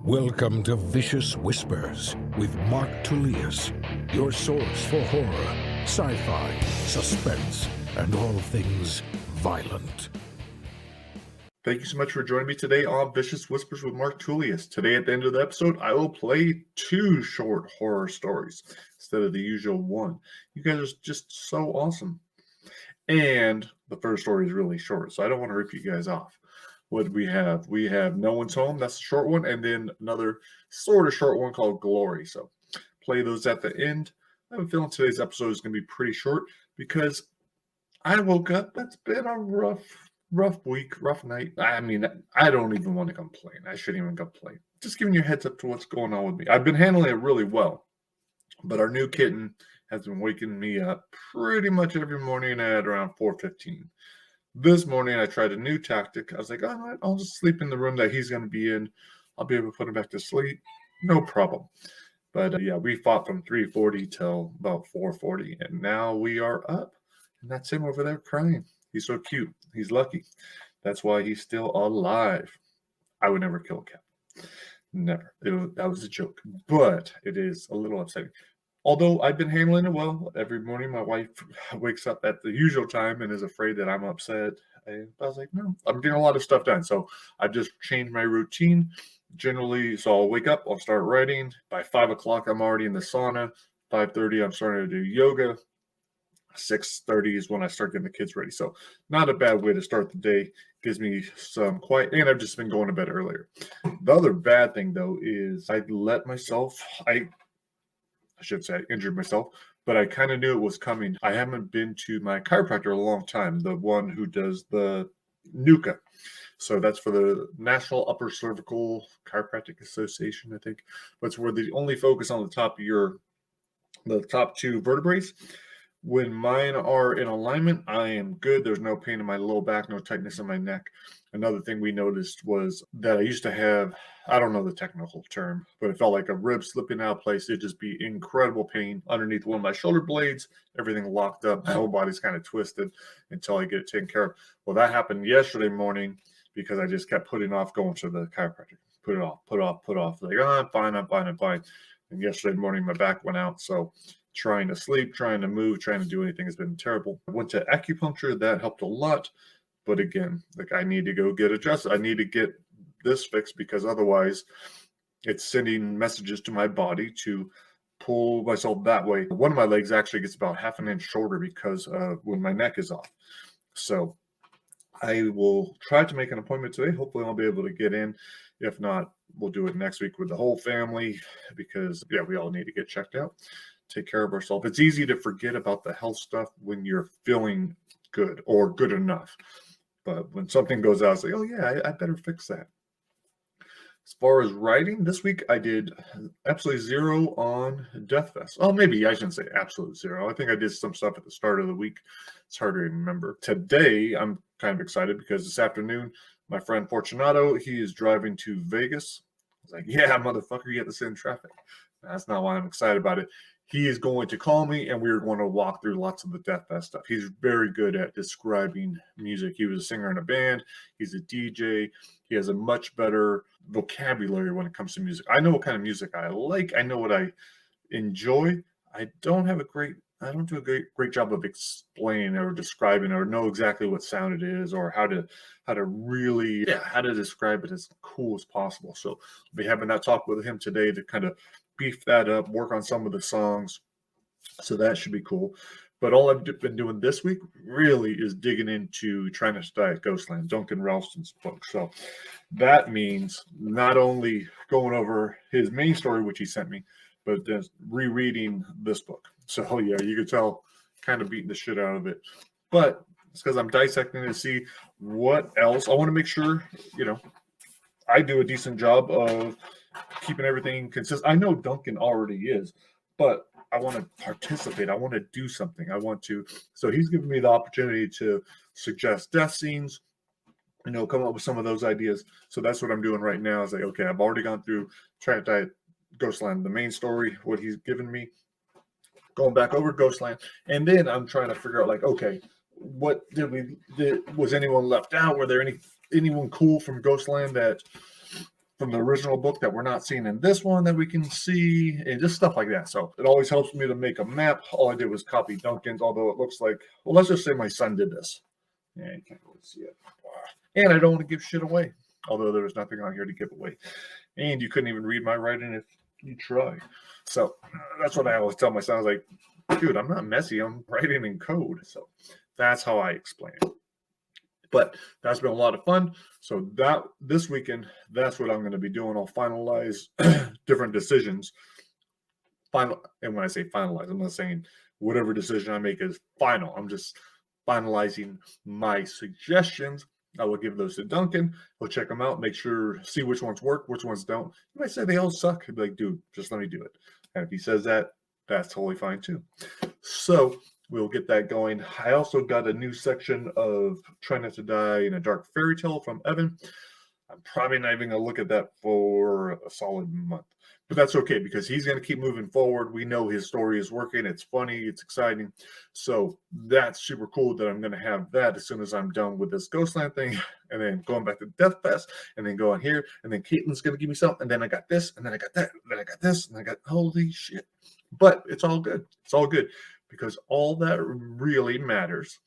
Welcome to Vicious Whispers with Mark Tullius, your source for horror, sci-fi, suspense, and all things violent. Thank you so much for joining me today on Vicious Whispers with Mark Tullius. Today at the end of the episode, I will play 2 short horror stories instead of the usual one. You guys are just so awesome. And the first story is really short, so I don't want to rip you guys off. What do we have? We have No One's Home, that's the short one, and then another sort of short one called Glory. So play those at the end. I have a feeling today's episode is going to be pretty short because I woke up. That's been a rough week, rough night. I mean, I don't even want to complain. I shouldn't even complain. Just giving you a heads up to what's going on with me. I've been handling it really well, but our new kitten has been waking me up pretty much every morning at around 4:15. This morning, I tried a new tactic. I was like, all right, I'll just sleep in the room that he's going to be in. I'll be able to put him back to sleep. No problem. But yeah, we fought from 3:40 till about 4:40, and now we are up. And that's him over there crying. He's so cute. He's lucky. That's why he's still alive. I would never kill a cat. Never. That was a joke. But it is a little upsetting. Although I've been handling it well. Every morning my wife wakes up at the usual time and is afraid that I'm upset. I was like, no, I'm getting a lot of stuff done. So I've just changed my routine. Generally, so I'll wake up, I'll start writing. By 5 o'clock, I'm already in the sauna. 5:30, I'm starting to do yoga. 6:30 is when I start getting the kids ready. So not a bad way to start the day. Gives me some quiet, and I've just been going to bed earlier. The other bad thing, though, is I should say I injured myself, but I kind of knew it was coming. I haven't been to my chiropractor in a long time, the one who does the NUCA. So that's for the National Upper Cervical Chiropractic Association, I think. But it's where they only focus on the top 2 vertebrae. When mine are in alignment, I am good. There's no pain in my low back, no tightness in my neck. Another thing we noticed was that I used to have, I don't know the technical term, but it felt like a rib slipping out of place. It'd just be incredible pain underneath one of my shoulder blades, everything locked up. My whole body's kind of twisted until I get it taken care of. Well, that happened yesterday morning because I just kept putting off going to the chiropractor. Put it off. Like, oh, I'm fine. And yesterday morning, my back went out. So trying to sleep, trying to move, trying to do anything has been terrible. I went to acupuncture. That helped a lot. But again, like I need to go get adjusted. I need to get this fixed because otherwise it's sending messages to my body to pull myself that way. One of my legs actually gets about half an inch shorter because when my neck is off. So I will try to make an appointment today. Hopefully I'll be able to get in. If not, we'll do it next week with the whole family because, yeah, we all need to get checked out, take care of ourselves. It's easy to forget about the health stuff when you're feeling good or good enough. But when something goes out, it's like, oh, yeah, I better fix that. As far as writing, this week I did absolutely 0 on Death Fest. Oh, maybe I shouldn't say absolute 0. I think I did some stuff at the start of the week. It's hard to remember. Today, I'm kind of excited because this afternoon, my friend Fortunato, he is driving to Vegas. I was like, yeah, motherfucker, you have to sit in traffic. That's not why I'm excited about it. He is going to call me, and we're going to walk through lots of the Death Fest stuff. He's very good at describing music. He was a singer in a band. He's a DJ. He has a much better vocabulary when it comes to music. I know what kind of music I like. I know what I enjoy. I don't do a great job of explaining or describing or know exactly what sound it is or how to describe it as cool as possible. So I'll be having that talk with him today to kind of beef that up, work on some of the songs. So that should be cool. But all I've been doing this week really is digging into trying to study Ghostland, Duncan Ralston's book. So that means not only going over his main story, which he sent me, but just rereading this book. So yeah, you could tell kind of beating the shit out of it. But it's because I'm dissecting to see what else. I want to make sure, I do a decent job of keeping everything consistent. I know Duncan already is, but I want to participate. I want to do something. So he's giving me the opportunity to suggest death scenes, come up with some of those ideas. So that's what I'm doing right now. Is like, okay, I've already gone through trying to Ghostland, the main story, what he's given me, going back over Ghostland, and then I'm trying to figure out, like, okay, what was anyone left out? Were there anyone cool from Ghostland that from the original book that we're not seeing in this one that we can see, and just stuff like that. So it always helps me to make a map. All I did was copy Duncan's, although it looks like, well, let's just say my son did this. Yeah, you can't really see it. And I don't want to give shit away, although there was nothing on here to give away. And you couldn't even read my writing if you try. So that's what I always tell my son. I was like, dude, I'm not messy. I'm writing in code. So that's how I explain it. But that's been a lot of fun. So that this weekend, that's what I'm going to be doing. I'll finalize different decisions. And when I say finalize, I'm not saying whatever decision I make is final. I'm just finalizing my suggestions. I will give those to Duncan. He'll check them out, make sure, see which ones work, which ones don't. He might say they all suck. He'd be like, dude, just let me do it. And if he says that, that's totally fine too. So we'll get that going. I also got a new section of Try Not to Die in a Dark Fairy Tale from Evan. I'm probably not even going to look at that for a solid month. But that's okay because he's going to keep moving forward. We know his story is working. It's funny. It's exciting. So that's super cool that I'm going to have that as soon as I'm done with this Ghostland thing. And then going back to Death Fest and then going here. And then Caitlin's going to give me something. And then I got this. And then I got that. And then I got this. And I got, holy shit. But it's all good. It's all good. Because all that really matters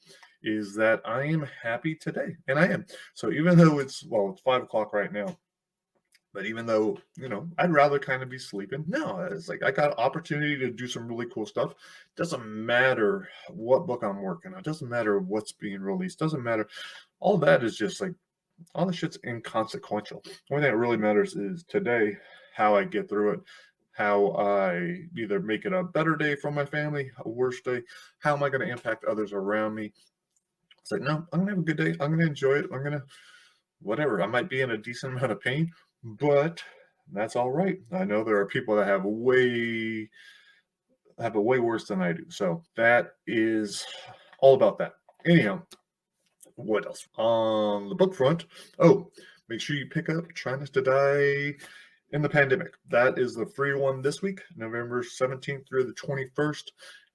is that I am happy today. And I am. So even though it's 5 o'clock right now. But even though, I'd rather kind of be sleeping. No, it's like I got an opportunity to do some really cool stuff. Doesn't matter what book I'm working on. Doesn't matter what's being released. Doesn't matter. All that is just like, all the shit's inconsequential. The only thing that really matters is today, how I get through it, how I either make it a better day for my family, a worse day. How am I going to impact others around me? It's like, no, I'm going to have a good day. I'm going to enjoy it. I'm going to, whatever. I might be in a decent amount of pain. But that's all right. I know there are people that have it way worse than I do. So that is all about that. Anyhow, what else? On the book front, make sure you pick up Try Not to Die in the Pandemic. That is the free one this week, November 17th through the 21st.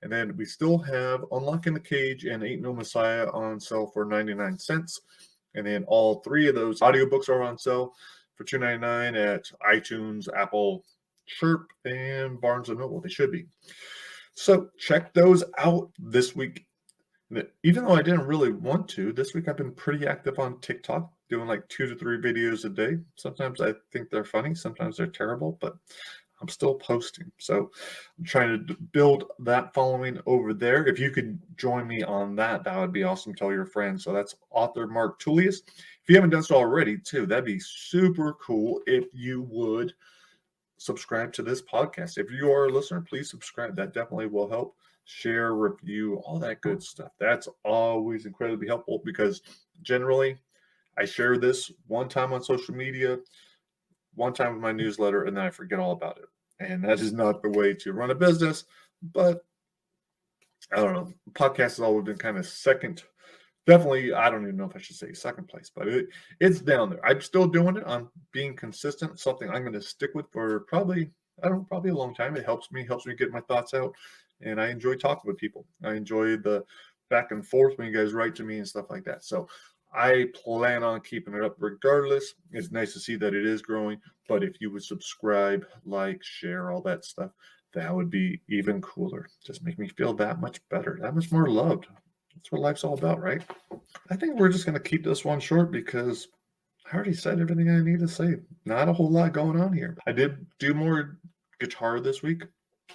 And then we still have Unlocking the Cage and Ain't No Messiah on sale for 99 cents. And then all three of those audiobooks are on sale for $2.99 at iTunes, Apple, Chirp, and Barnes & Noble. They should be. So check those out this week. Even though I didn't really want to, this week I've been pretty active on TikTok, doing like 2 to 3 videos a day. Sometimes I think they're funny. Sometimes they're terrible, but I'm still posting. So I'm trying to build that following over there. If you could join me on that, that would be awesome. Tell your friends. So that's author Mark Tullius. If you haven't done so already, too, that'd be super cool if you would subscribe to this podcast. If you are a listener, please subscribe. That definitely will help. Share, review, all that good stuff. That's always incredibly helpful because generally I share this one time on social media, one time with my newsletter, and then I forget all about it. And that is not the way to run a business. But I don't know. Podcast has always been kind of second. Definitely, I don't even know if I should say second place, but it's down there. I'm still doing it. I'm being consistent. Something I'm going to stick with for probably a long time. It helps me get my thoughts out. And I enjoy talking with people. I enjoy the back and forth when you guys write to me and stuff like that. So I plan on keeping it up regardless. It's nice to see that it is growing. But if you would subscribe, like, share, all that stuff, that would be even cooler. Just make me feel that much better, that much more loved. That's what life's all about, right? I think we're just going to keep this one short because I already said everything I need to say. Not a whole lot going on here. I did do more guitar this week.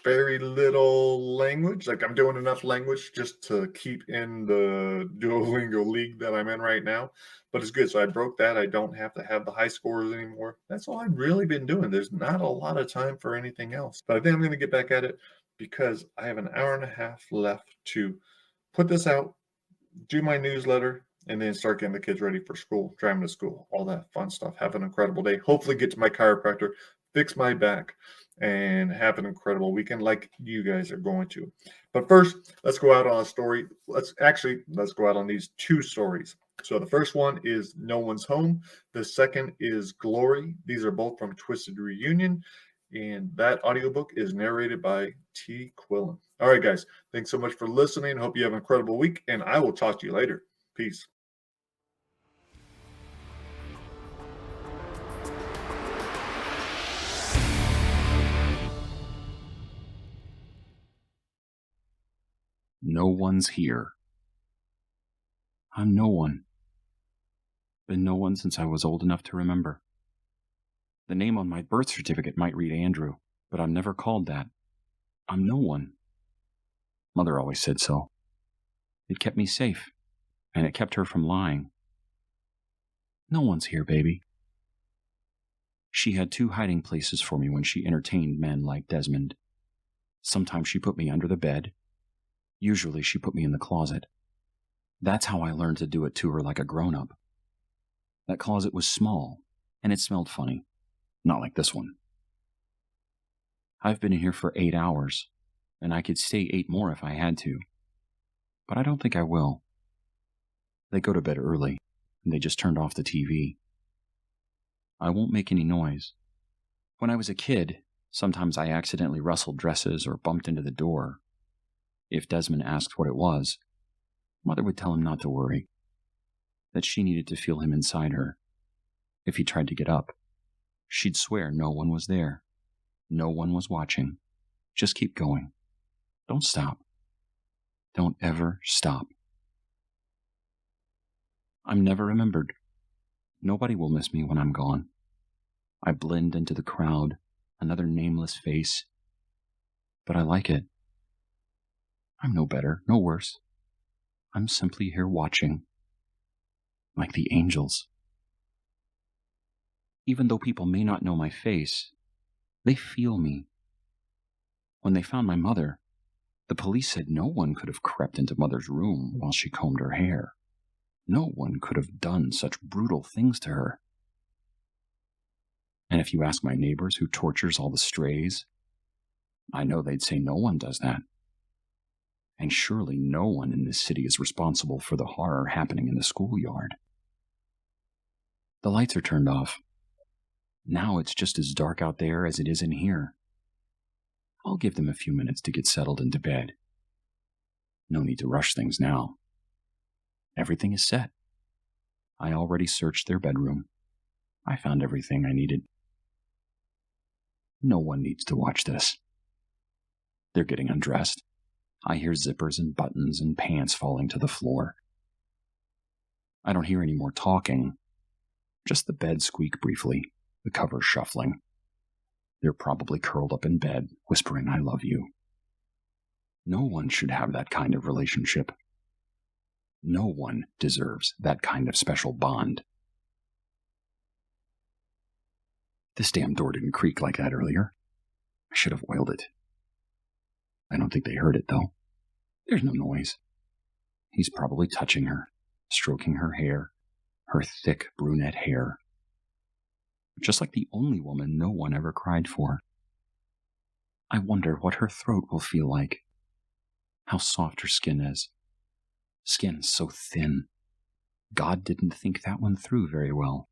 Very little language. Like I'm doing enough language just to keep in the Duolingo league that I'm in right now. But it's good. So I broke that. I don't have to have the high scores anymore. That's all I've really been doing. There's not a lot of time for anything else. But I think I'm going to get back at it because I have an hour and a half left to put this out, do my newsletter, and then start getting the kids ready for school, drive them to school, all that fun stuff. Have an incredible day. Hopefully get to my chiropractor, fix my back, and have an incredible weekend like you guys are going to. But first, let's go out on a story. Let's go out on these 2 stories. So the first one is No One's Home. The second is Glory. These are both from Twisted Reunion. And that audiobook is narrated by Tee Quillin. All right, guys. Thanks so much for listening. Hope you have an incredible week, and I will talk to you later. Peace. No one's here. I'm no one. Been no one since I was old enough to remember. The name on my birth certificate might read Andrew, but I'm never called that. I'm no one. Mother always said so. It kept me safe, and it kept her from lying. No one's here, baby. She had 2 hiding places for me when she entertained men like Desmond. Sometimes she put me under the bed. Usually she put me in the closet. That's how I learned to do it to her like a grown-up. That closet was small, and it smelled funny. Not like this one. I've been in here for 8 hours, and I could stay 8 more if I had to. But I don't think I will. They go to bed early, and they just turned off the TV. I won't make any noise. When I was a kid, sometimes I accidentally rustled dresses or bumped into the door. If Desmond asked what it was, Mother would tell him not to worry, that she needed to feel him inside her. If he tried to get up, she'd swear no one was there. No one was watching. Just keep going. Don't stop. Don't ever stop. I'm never remembered. Nobody will miss me when I'm gone. I blend into the crowd, another nameless face. But I like it. I'm no better, no worse. I'm simply here watching. Like the angels. Even though people may not know my face, they feel me. When they found my mother, the police said no one could have crept into Mother's room while she combed her hair. No one could have done such brutal things to her. And if you ask my neighbors who tortures all the strays, I know they'd say no one does that. And surely no one in this city is responsible for the horror happening in the schoolyard. The lights are turned off. Now it's just as dark out there as it is in here. I'll give them a few minutes to get settled into bed. No need to rush things now. Everything is set. I already searched their bedroom. I found everything I needed. No one needs to watch this. They're getting undressed. I hear zippers and buttons and pants falling to the floor. I don't hear any more talking. Just the bed squeak briefly, the covers shuffling. They're probably curled up in bed, whispering, "I love you." No one should have that kind of relationship. No one deserves that kind of special bond. This damn door didn't creak like that earlier. I should have oiled it. I don't think they heard it, though. There's no noise. He's probably touching her, stroking her hair, her thick brunette hair. Just like the only woman no one ever cried for. I wonder what her throat will feel like. How soft her skin is. Skin so thin. God didn't think that one through very well.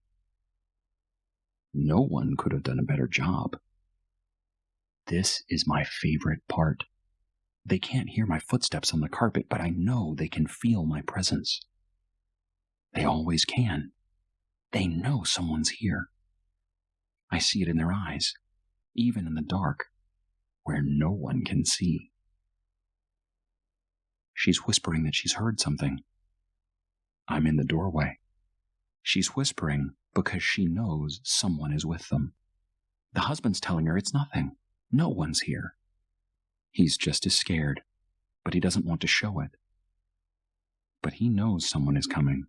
No one could have done a better job. This is my favorite part. They can't hear my footsteps on the carpet, but I know they can feel my presence. They always can. They know someone's here. I see it in their eyes, even in the dark, where no one can see. She's whispering that she's heard something. I'm in the doorway. She's whispering because she knows someone is with them. The husband's telling her it's nothing. No one's here. He's just as scared, but he doesn't want to show it. But he knows someone is coming.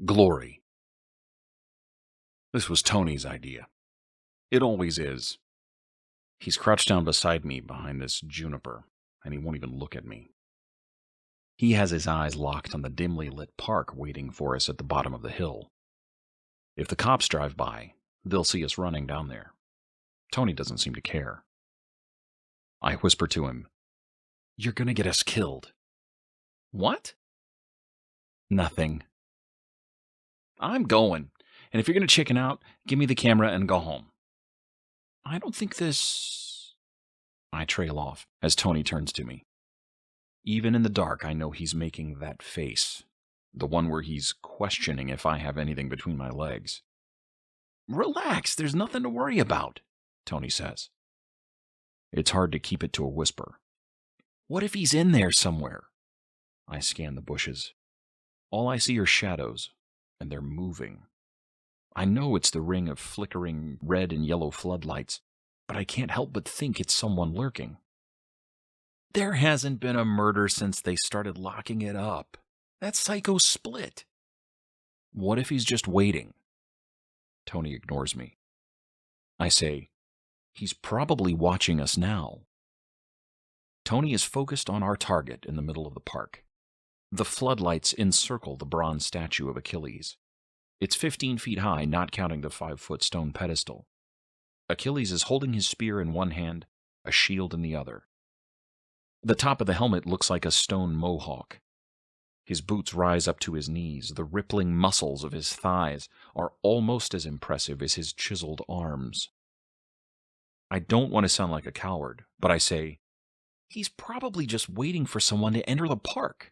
Glory. This was Tony's idea. It always is. He's crouched down beside me behind this juniper, and he won't even look at me. He has his eyes locked on the dimly lit park waiting for us at the bottom of the hill. If the cops drive by, they'll see us running down there. Tony doesn't seem to care. I whisper to him, "You're gonna get us killed." "What?" "Nothing." "I'm going, and if you're gonna chicken out, give me the camera and go home." "I don't think this..." I trail off as Tony turns to me. Even in the dark, I know he's making that face, the one where he's questioning if I have anything between my legs. "Relax, there's nothing to worry about. Tony says. It's hard to keep it to a whisper. What if he's in there somewhere? I scan the bushes. All I see are shadows, and they're moving. I know it's the ring of flickering red and yellow floodlights, but I can't help but think it's someone lurking. There hasn't been a murder since they started locking it up. That psycho's split. What if he's just waiting? Tony ignores me. I say, he's probably watching us now. Tony is focused on our target in the middle of the park. The floodlights encircle the bronze statue of Achilles. It's 15 feet high, not counting the 5-foot stone pedestal. Achilles is holding his spear in one hand, a shield in the other. The top of the helmet looks like a stone mohawk. His boots rise up to his knees. The rippling muscles of his thighs are almost as impressive as his chiseled arms. I don't want to sound like a coward, but I say, he's probably just waiting for someone to enter the park.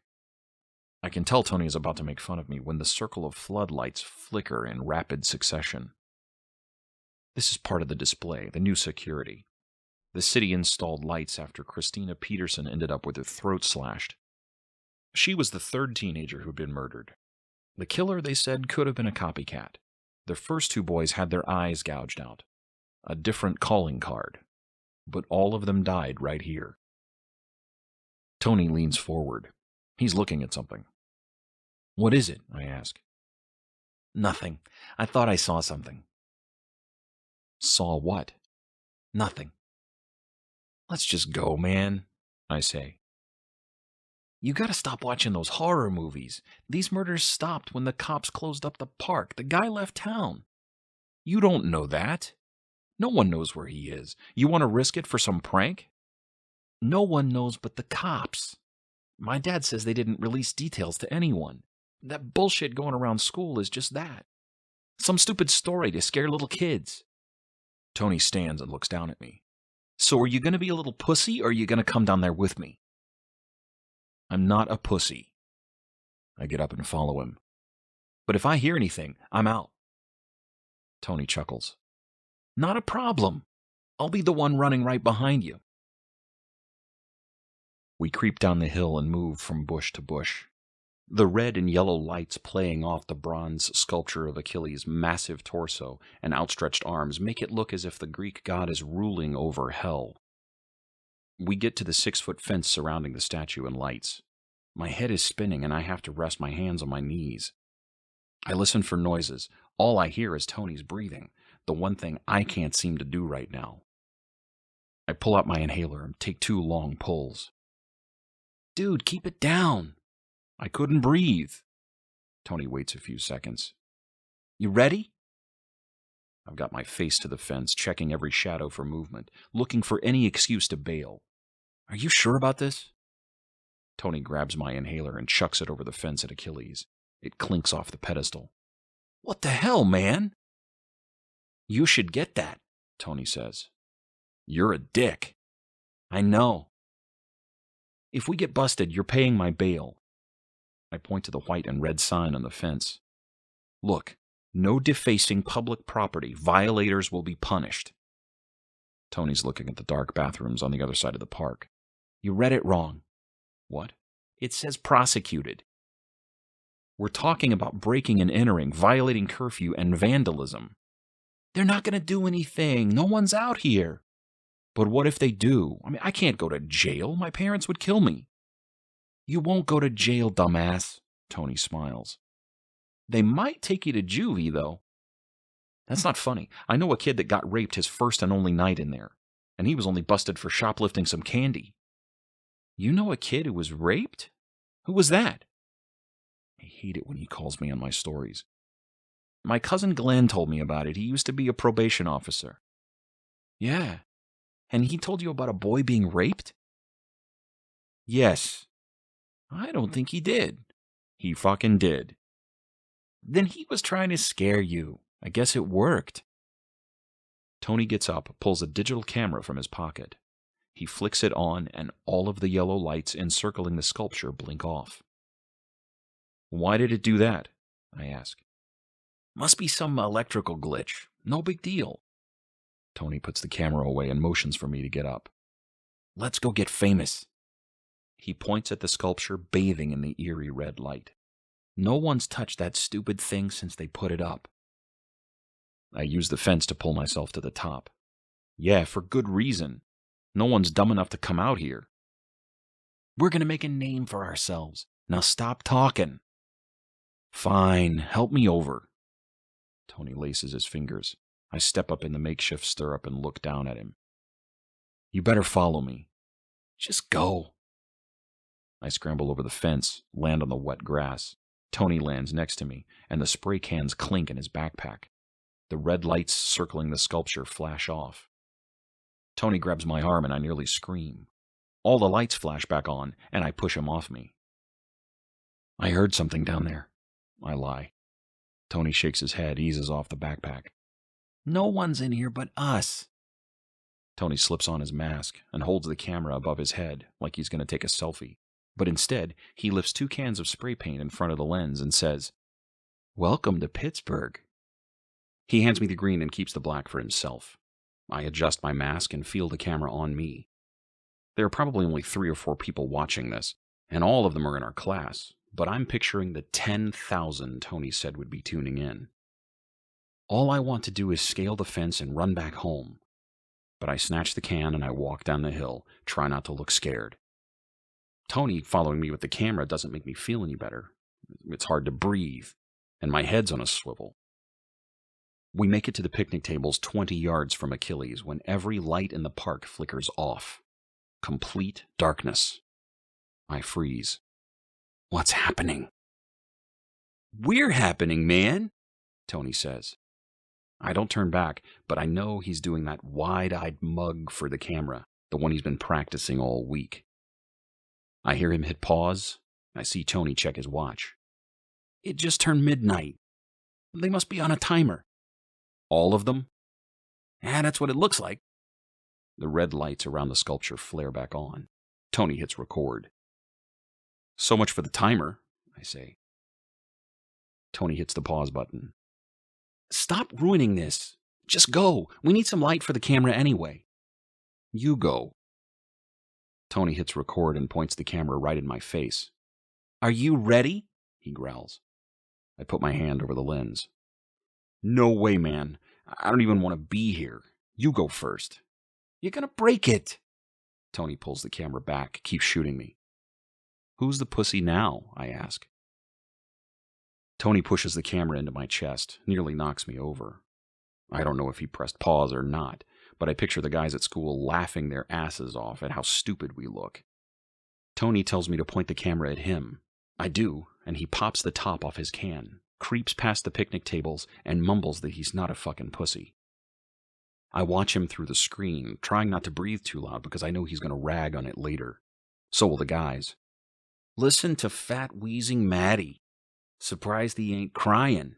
I can tell Tony is about to make fun of me when the circle of floodlights flicker in rapid succession. This is part of the display, the new security. The city installed lights after Christina Peterson ended up with her throat slashed. She was the third teenager who'd been murdered. The killer, they said, could have been a copycat. The first 2 boys had their eyes gouged out. A different calling card. But all of them died right here. Tony leans forward. He's looking at something. What is it? I ask. Nothing. I thought I saw something. Saw what? Nothing. Let's just go, man, I say. You gotta stop watching those horror movies. These murders stopped when the cops closed up the park. The guy left town. You don't know that. No one knows where he is. You want to risk it for some prank? No one knows but the cops. My dad says they didn't release details to anyone. That bullshit going around school is just that. Some stupid story to scare little kids. Tony stands and looks down at me. So are you going to be a little pussy, or are you going to come down there with me? I'm not a pussy. I get up and follow him. But if I hear anything, I'm out. Tony chuckles. Not a problem. I'll be the one running right behind you. We creep down the hill and move from bush to bush. The red and yellow lights playing off the bronze sculpture of Achilles' massive torso and outstretched arms make it look as if the Greek god is ruling over hell. We get to the 6-foot fence surrounding the statue and lights. My head is spinning and I have to rest my hands on my knees. I listen for noises. All I hear is Tony's breathing, the one thing I can't seem to do right now. I pull out my inhaler and take 2 long pulls. Dude, keep it down. I couldn't breathe. Tony waits a few seconds. You ready? I've got my face to the fence, checking every shadow for movement, looking for any excuse to bail. Are you sure about this? Tony grabs my inhaler and chucks it over the fence at Achilles. It clinks off the pedestal. What the hell, man? You should get that, Tony says. You're a dick. I know. If we get busted, you're paying my bail. I point to the white and red sign on the fence. Look, no defacing public property. Violators will be punished. Tony's looking at the dark bathrooms on the other side of the park. You read it wrong. What? It says prosecuted. We're talking about breaking and entering, violating curfew, and vandalism. They're not going to do anything. No one's out here. But what if they do? I can't go to jail. My parents would kill me. You won't go to jail, dumbass, Tony smiles. They might take you to juvie, though. That's not funny. I know a kid that got raped his first and only night in there, and he was only busted for shoplifting some candy. You know a kid who was raped? Who was that? I hate it when he calls me on my stories. My cousin Glenn told me about it. He used to be a probation officer. Yeah. And he told you about a boy being raped? Yes. I don't think he did. He fucking did. Then he was trying to scare you. I guess it worked. Tony gets up, pulls a digital camera from his pocket. He flicks it on, and all of the yellow lights encircling the sculpture blink off. Why did it do that? I ask. Must be some electrical glitch. No big deal. Tony puts the camera away and motions for me to get up. Let's go get famous. He points at the sculpture bathing in the eerie red light. No one's touched that stupid thing since they put it up. I use the fence to pull myself to the top. Yeah, for good reason. No one's dumb enough to come out here. We're going to make a name for ourselves. Now stop talking. Fine, help me over. Tony laces his fingers. I step up in the makeshift stirrup and look down at him. You better follow me. Just go. I scramble over the fence, land on the wet grass. Tony lands next to me, and the spray cans clink in his backpack. The red lights circling the sculpture flash off. Tony grabs my arm and I nearly scream. All the lights flash back on, and I push him off me. I heard something down there. I lie. Tony shakes his head, eases off the backpack. No one's in here but us. Tony slips on his mask and holds the camera above his head like he's going to take a selfie. But instead, he lifts 2 cans of spray paint in front of the lens and says, Welcome to Pittsburgh. He hands me the green and keeps the black for himself. I adjust my mask and feel the camera on me. There are probably only 3 or 4 people watching this, and all of them are in our class, but I'm picturing the 10,000 Tony said would be tuning in. All I want to do is scale the fence and run back home. But I snatch the can and I walk down the hill, try not to look scared. Tony following me with the camera doesn't make me feel any better. It's hard to breathe, and my head's on a swivel. We make it to the picnic tables 20 yards from Achilles when every light in the park flickers off. Complete darkness. I freeze. What's happening? We're happening, man, Tony says. I don't turn back, but I know he's doing that wide-eyed mug for the camera, the one he's been practicing all week. I hear him hit pause. I see Tony check his watch. It just turned midnight. They must be on a timer. All of them? That's what it looks like. The red lights around the sculpture flare back on. Tony hits record. So much for the timer, I say. Tony hits the pause button. Stop ruining this. Just go. We need some light for the camera anyway. You go. Tony hits record and points the camera right in my face. Are you ready? He growls. I put my hand over the lens. No way, man. I don't even want to be here. You go first. You're gonna break it. Tony pulls the camera back, keeps shooting me. Who's the pussy now? I ask. Tony pushes the camera into my chest, nearly knocks me over. I don't know if he pressed pause or not, but I picture the guys at school laughing their asses off at how stupid we look. Tony tells me to point the camera at him. I do, and he pops the top off his can, creeps past the picnic tables, and mumbles that he's not a fucking pussy. I watch him through the screen, trying not to breathe too loud because I know he's going to rag on it later. So will the guys. Listen to fat wheezing Maddie. Surprised he ain't crying.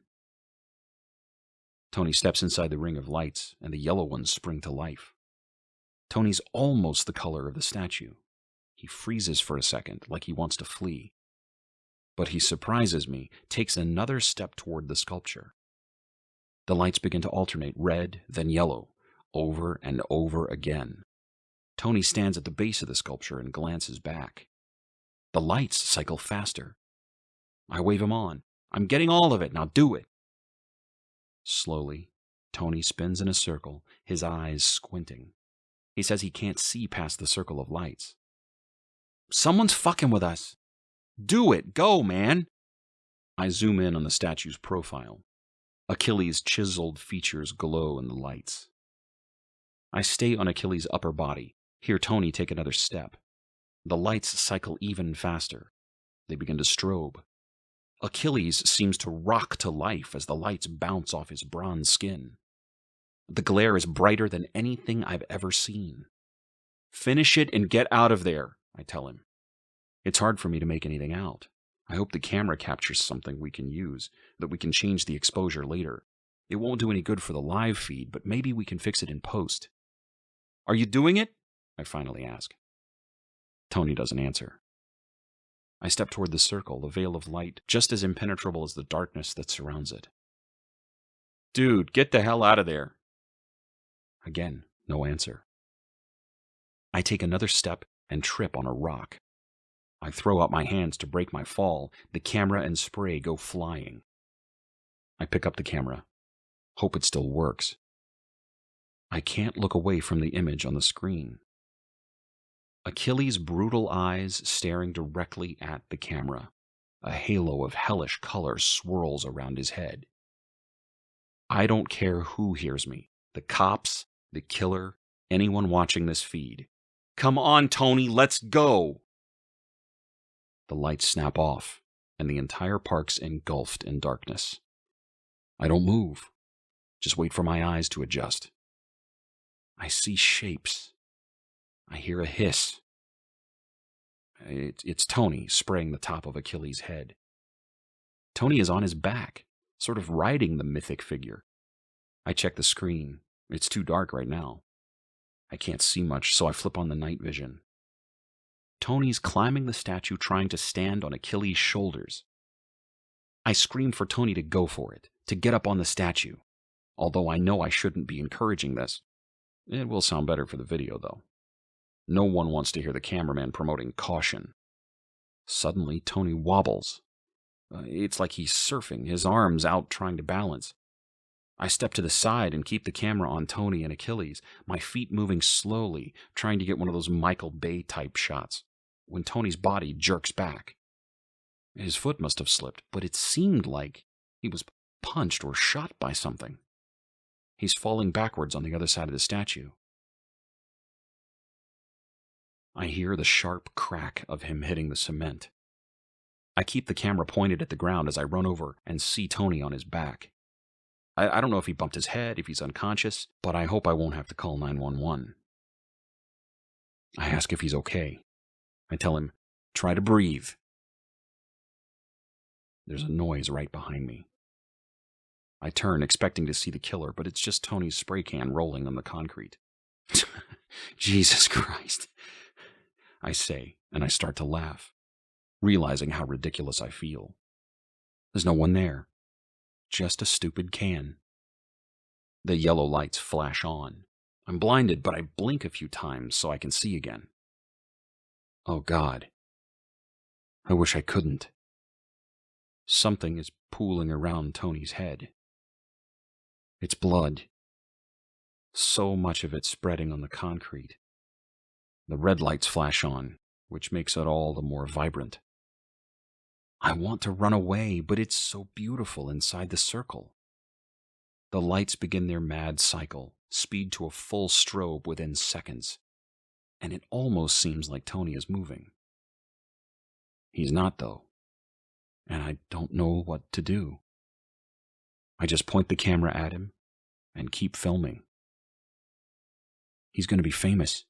Tony steps inside the ring of lights, and the yellow ones spring to life. Tony's almost the color of the statue. He freezes for a second, like he wants to flee. But he surprises me, takes another step toward the sculpture. The lights begin to alternate red, then yellow, over and over again. Tony stands at the base of the sculpture and glances back. The lights cycle faster. I wave him on. I'm getting all of it, now do it. Slowly, Tony spins in a circle, his eyes squinting. He says he can't see past the circle of lights. Someone's fucking with us. Do it, go, man. I zoom in on the statue's profile. Achilles' chiseled features glow in the lights. I stay on Achilles' upper body, hear Tony take another step. The lights cycle even faster. They begin to strobe. Achilles seems to rock to life as the lights bounce off his bronze skin. The glare is brighter than anything I've ever seen. Finish it and get out of there, I tell him. It's hard for me to make anything out. I hope the camera captures something we can use, that we can change the exposure later. It won't do any good for the live feed, but maybe we can fix it in post. Are you doing it? I finally ask. Tony doesn't answer. I step toward the circle, the veil of light, just as impenetrable as the darkness that surrounds it. Dude, get the hell out of there. Again, no answer. I take another step and trip on a rock. I throw out my hands to break my fall. The camera and spray go flying. I pick up the camera. Hope it still works. I can't look away from the image on the screen. Achilles' brutal eyes staring directly at the camera. A halo of hellish color swirls around his head. I don't care who hears me. The cops, the killer, anyone watching this feed. Come on, Tony, let's go! The lights snap off, and the entire park's engulfed in darkness. I don't move. Just wait for my eyes to adjust. I see shapes. I hear a hiss. It's Tony spraying the top of Achilles' head. Tony is on his back, sort of riding the mythic figure. I check the screen. It's too dark right now. I can't see much, so I flip on the night vision. Tony's climbing the statue, trying to stand on Achilles' shoulders. I scream for Tony to go for it, to get up on the statue, although I know I shouldn't be encouraging this. It will sound better for the video, though. No one wants to hear the cameraman promoting caution. Suddenly, Tony wobbles. It's like he's surfing, his arms out trying to balance. I step to the side and keep the camera on Tony and Achilles, my feet moving slowly, trying to get one of those Michael Bay-type shots, when Tony's body jerks back. His foot must have slipped, but it seemed like he was punched or shot by something. He's falling backwards on the other side of the statue. I hear the sharp crack of him hitting the cement. I keep the camera pointed at the ground as I run over and see Tony on his back. I don't know if he bumped his head, if he's unconscious, but I hope I won't have to call 911. I ask if he's okay. I tell him, try to breathe. There's a noise right behind me. I turn, expecting to see the killer, but it's just Tony's spray can rolling on the concrete. Jesus Christ, I say, and I start to laugh, realizing how ridiculous I feel. There's no one there. Just a stupid can. The yellow lights flash on. I'm blinded, but I blink a few times so I can see again. Oh God. I wish I couldn't. Something is pooling around Tony's head. It's blood. So much of it spreading on the concrete. The red lights flash on, which makes it all the more vibrant. I want to run away, but it's so beautiful inside the circle. The lights begin their mad cycle, speed to a full strobe within seconds, and it almost seems like Tony is moving. He's not, though, and I don't know what to do. I just point the camera at him and keep filming. He's going to be famous.